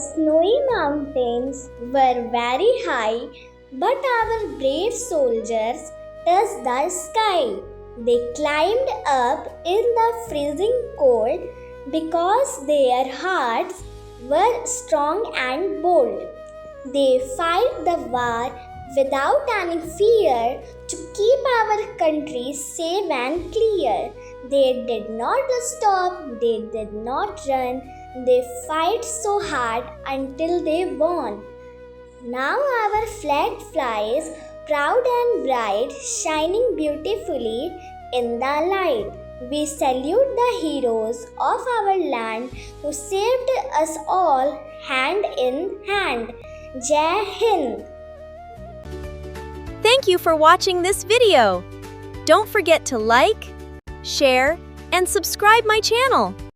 snowy mountains were very high, but our brave soldiers touched the sky. They climbed up in the freezing cold because their hearts were strong and bold. They fight the war without any fear to keep our country safe and clear. They did not stop, they did not run, they fight so hard until they won. Now our flag flies proud and bright, shining beautifully in the light. We salute the heroes of our land who saved us all hand in hand. Jai Hind! Thank you for watching this video. Don't forget to like, share, and subscribe my channel.